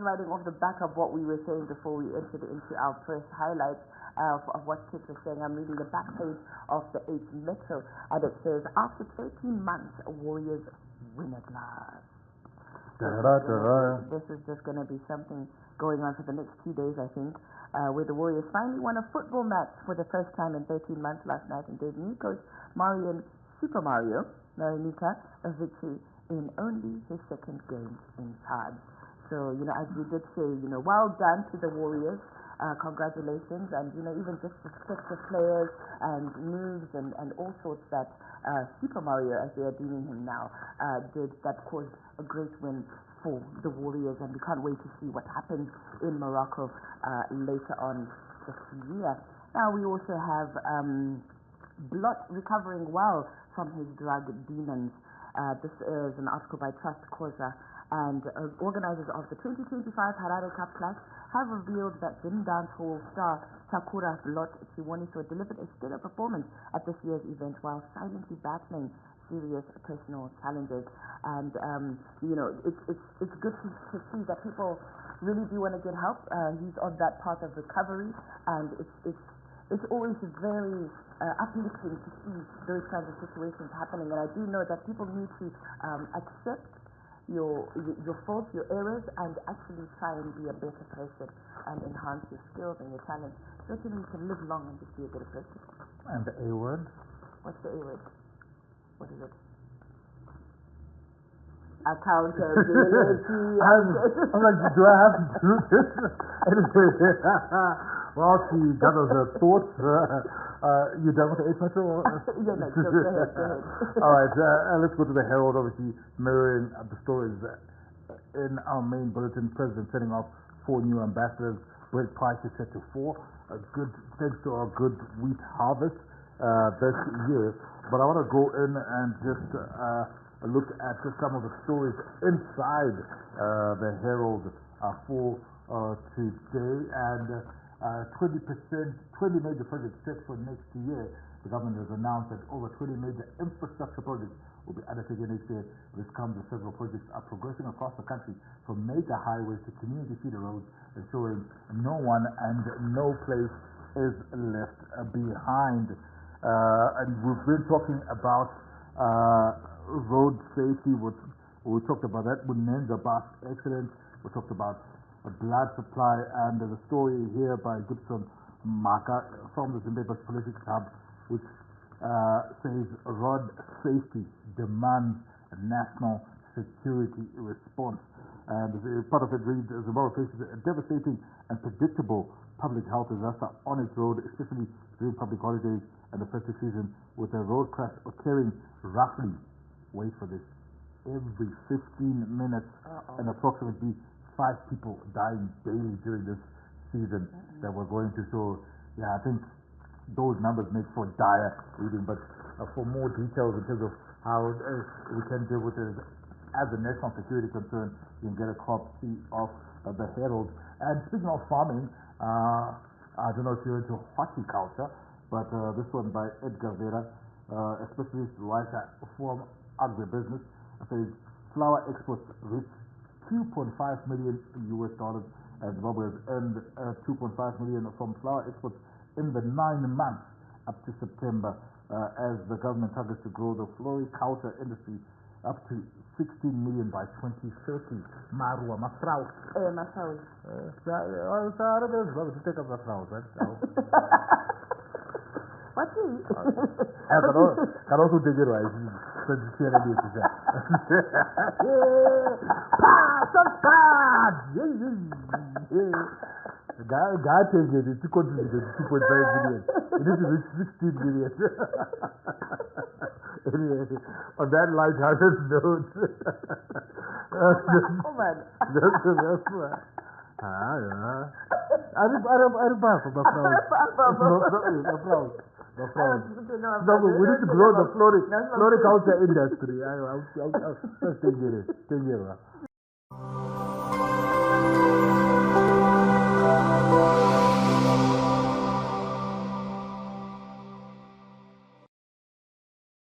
riding off the back of what we were saying before we entered into our press highlights of what Kit was saying. I'm reading the back page of the 8th Metro, and it says, after 13 months, Warriors win at last. This is just going to be something going on for the next 2 days, I think, where the Warriors finally won a football match for the first time in 13 months last night and gave new coach Marion Super Mario Marinika a victory in only his second game in charge. So, as we did say, well done to the Warriors. Congratulations, and even just the special players and moves and all sorts that Super Mario, as they are deeming him now, did, that caused a great win for the Warriors, and we can't wait to see what happens in Morocco later on this year. Now we also have Blot recovering well from his drug demons. This is an article by Trust Causa, and organizers of the 2025 Harare Cup Clash have revealed that Zim dancehall star Takura Blot Chiwoniso delivered a stellar performance at this year's event while silently battling serious personal challenges. And it's good to see that people really do want to get help. He's on that path of recovery, and it's always very uplifting to see those kinds of situations happening. And I do know that people need to accept your faults, your errors, and actually try and be a better person and enhance your skills and your talents. Certainly you can live long and just be a better person. And the A word? What's the A word? What is it? Accountability. I'm like, do I have to do this? Well, she gathers her thoughts. You done with the 8th Metro? Yeah, no, go ahead. All right, let's go to the Herald, obviously, mirroring the stories in our main bulletin. President setting off 4 new ambassadors. Bread price is set to 4. Thanks to our good wheat harvest this year. But I want to go in and just look at some of the stories inside the Herald for today. And 20 major projects set for next year. The government has announced that over 20 major infrastructure projects will be undertaken next year. This comes as several projects are progressing across the country, from major highways to community feeder roads, ensuring no one and no place is left behind. And we've been talking about road safety. We talked about that with Nenza Bus Excellence. We talked about blood supply, and there's a story here by Gibson Maka from the Zimbabwe Politics Hub, which says road safety demands a national security response. And part of it reads, Zimbabwe faces a devastating and predictable public health disaster on its road, especially during public holidays and the festive season, with a road crash occurring roughly, wait for this, every 15 minutes, and approximately 5 people dying daily during this season that we're going to. So, I think those numbers make for dire reading. But for more details in terms of how we can deal with it as a national security concern, you can get a copy of the Herald. And speaking of farming, I don't know if you're into horticulture, but this one by Edgar Vera, a specialist writer from agribusiness, says flour exports reached $2.5 million US dollars, and Zimbabwe has earned $2.5 million from flour exports in the 9 months up to September, as the government targets to grow the floriculture industry up to 16 million by 2030. Marua, Mafrau. Mafrau. Take up Mafrau, right? What is it? Can also take it right. God tells you to contribute to 2.5 million. It is to reach 16 million. Anyway, on that light-hearted note. Oh man. That's right. No, we need to grow the floriculture industry. I'll take it.